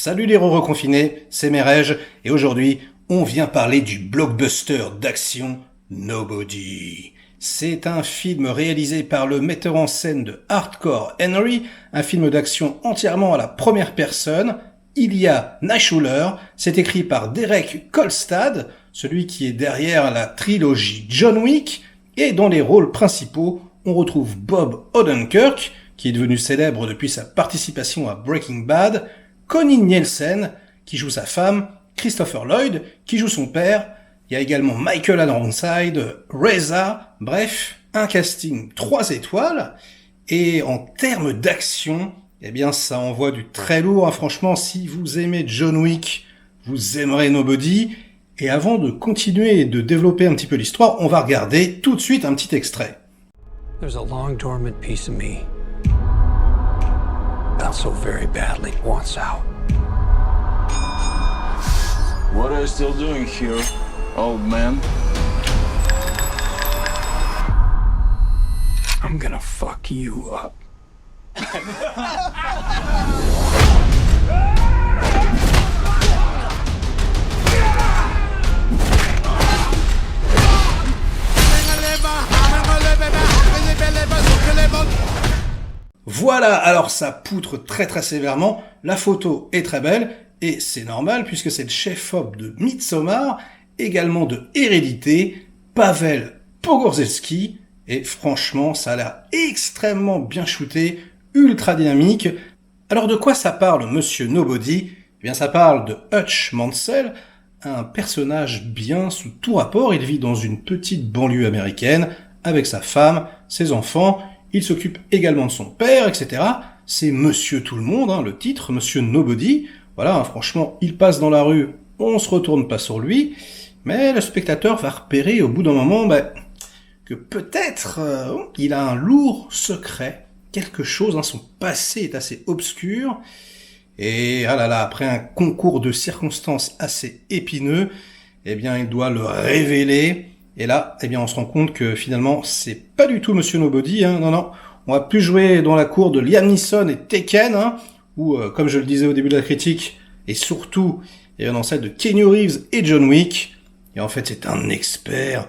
Salut les reconfinés, c'est Merege, et aujourd'hui, on vient parler du blockbuster d'action Nobody. C'est un film réalisé par le metteur en scène de Hardcore Henry, un film d'action entièrement à la première personne. Ilya Naishuller, c'est écrit par Derek Kolstad, celui qui est derrière la trilogie John Wick, et dans les rôles principaux, on retrouve Bob Odenkirk, qui est devenu célèbre depuis sa participation à Breaking Bad, Connie Nielsen, qui joue sa femme, Christopher Lloyd, qui joue son père, il y a également Michael Ironside, Reza, bref, un casting 3 étoiles, et en termes d'action, eh bien ça envoie du très lourd, hein. Franchement, si vous aimez John Wick, vous aimerez Nobody, et avant de continuer et de développer un petit peu l'histoire, on va regarder tout de suite un petit extrait. There's a long dormant piece of me that so very badly wants out. What are you still doing here, old man? I'm gonna fuck you up. Voilà, alors ça poutre très très sévèrement, la photo est très belle, et c'est normal puisque c'est le chef-op de Midsommar, également de Hérédité, Pavel Pogorzelski, et franchement ça a l'air extrêmement bien shooté, ultra dynamique. Alors de quoi ça parle Monsieur Nobody? Eh bien ça parle de Hutch Mansell, un personnage bien sous tout rapport. Il vit dans une petite banlieue américaine avec sa femme, ses enfants. Il s'occupe également de son père, etc. C'est Monsieur Tout le Monde, hein, le titre, Monsieur Nobody. Voilà, hein, franchement, il passe dans la rue, on se retourne pas sur lui, mais le spectateur va repérer au bout d'un moment que peut-être il a un lourd secret, quelque chose, hein, son passé est assez obscur. Et ah là là, après un concours de circonstances assez épineux, eh bien il doit le révéler. Et là, eh bien on se rend compte que finalement c'est pas du tout Monsieur Nobody, hein, non, on va plus jouer dans la cour de Liam Neeson et Taken, hein, ou comme je le disais au début de la critique, et surtout dans celle de Keanu Reeves et John Wick. Et en fait c'est un expert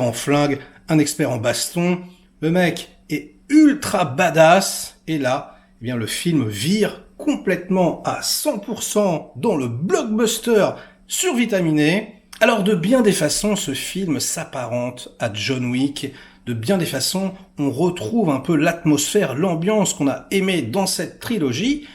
en flingue, un expert en baston. Le mec est ultra badass, et là, eh bien le film vire complètement à 100% dans le blockbuster survitaminé. Alors de bien des façons, ce film s'apparente à John Wick. De bien des façons, on retrouve un peu l'atmosphère, l'ambiance qu'on a aimé dans cette trilogie.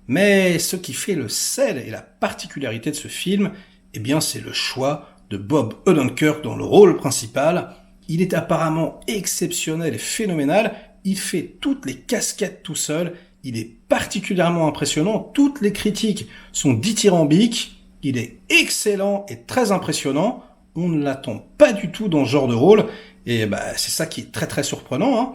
Mais ce qui fait le sel et la particularité de ce film, eh bien c'est le choix de Bob Odenkirk dans le rôle principal. Il est apparemment exceptionnel et phénoménal. Il fait toutes les casquettes tout seul. Il est particulièrement impressionnant. Toutes les critiques sont dithyrambiques. Il est excellent et très impressionnant. On ne l'attend pas du tout dans ce genre de rôle. Et c'est ça qui est très très surprenant, hein.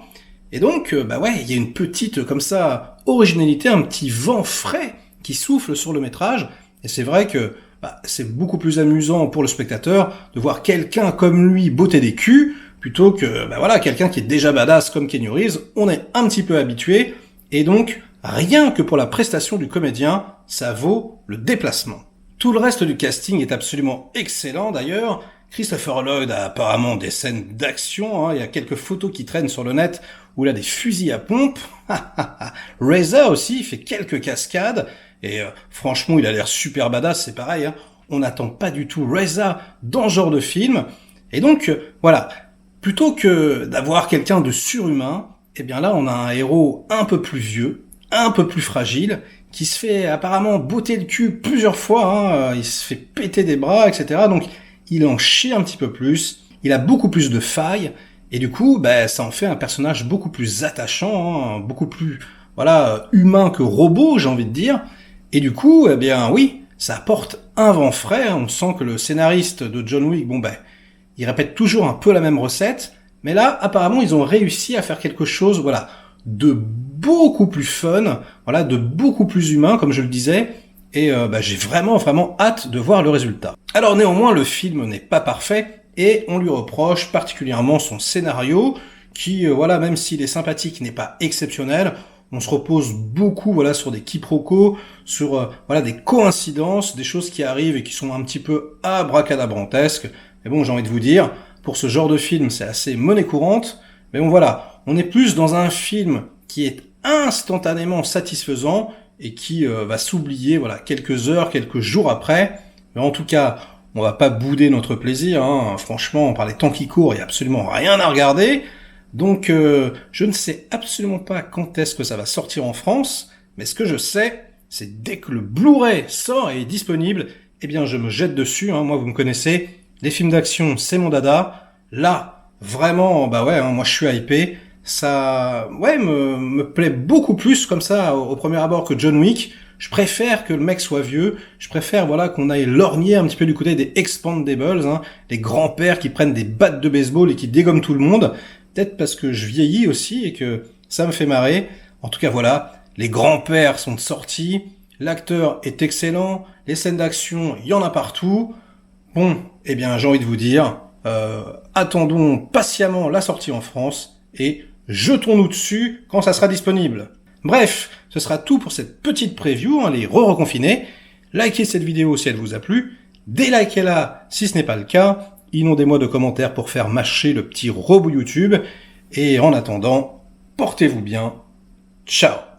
Et donc, il y a une petite, comme ça, originalité, un petit vent frais qui souffle sur le métrage. Et c'est vrai que c'est beaucoup plus amusant pour le spectateur de voir quelqu'un comme lui botter des culs, plutôt que quelqu'un qui est déjà badass comme Keanu Reeves. On est un petit peu habitué. Et donc, rien que pour la prestation du comédien, ça vaut le déplacement. Tout le reste du casting est absolument excellent d'ailleurs. Christopher Lloyd a apparemment des scènes d'action, hein. Il y a quelques photos qui traînent sur le net où il a des fusils à pompe. Reza aussi, il fait quelques cascades, et franchement il a l'air super badass, c'est pareil, hein. On n'attend pas du tout Reza dans ce genre de film. Et donc voilà, plutôt que d'avoir quelqu'un de surhumain, eh bien là on a un héros un peu plus vieux, un peu plus fragile, qui se fait apparemment botter le cul plusieurs fois, hein. Il se fait péter des bras, etc. Donc il en chie un petit peu plus, il a beaucoup plus de failles, et du coup, ça en fait un personnage beaucoup plus attachant, hein, beaucoup plus humain que robot, j'ai envie de dire. Et du coup, eh bien oui, ça apporte un vent frais, hein. On sent que le scénariste de John Wick, il répète toujours un peu la même recette, mais là, apparemment, ils ont réussi à faire quelque chose, de beaucoup plus fun, de beaucoup plus humain, comme je le disais, et j'ai vraiment hâte de voir le résultat. Alors néanmoins, le film n'est pas parfait, et on lui reproche particulièrement son scénario, qui, même s'il est sympathique, n'est pas exceptionnel. on se repose beaucoup voilà sur des quiproquos, sur voilà des coïncidences, des choses qui arrivent et qui sont un petit peu abracadabrantesques. Mais bon, j'ai envie de vous dire, pour ce genre de film, c'est assez monnaie courante. Mais bon voilà, on est plus dans un film qui est instantanément satisfaisant et qui va s'oublier voilà quelques heures, quelques jours après. Mais en tout cas, on va pas bouder notre plaisir. Hein. Franchement, par les temps qui courent, il y a absolument rien à regarder. Donc, je ne sais absolument pas quand est-ce que ça va sortir en France, mais ce que je sais, c'est dès que le Blu-ray sort et est disponible, eh bien, je me jette dessus. Hein. Moi, vous me connaissez, les films d'action, c'est mon dada. Là, vraiment, bah ouais, hein, moi, je suis hypé. Ça, ouais, me plaît beaucoup plus comme ça au premier abord que John Wick. Je préfère que le mec soit vieux. Je préfère, voilà, qu'on aille lorgner un petit peu du côté des Expendables, hein, les grands-pères qui prennent des battes de baseball et qui dégomment tout le monde. Peut-être parce que je vieillis aussi et que ça me fait marrer. En tout cas, voilà, les grands-pères sont sortis, l'acteur est excellent, les scènes d'action, il y en a partout. Bon, eh bien, j'ai envie de vous dire, attendons patiemment la sortie en France et jetons-nous dessus quand ça sera disponible. Bref, ce sera tout pour cette petite preview, hein, les re-reconfinés. Likez cette vidéo si elle vous a plu, délikez-la si ce n'est pas le cas, inondez-moi de commentaires pour faire mâcher le petit robot YouTube, et en attendant, portez-vous bien, ciao.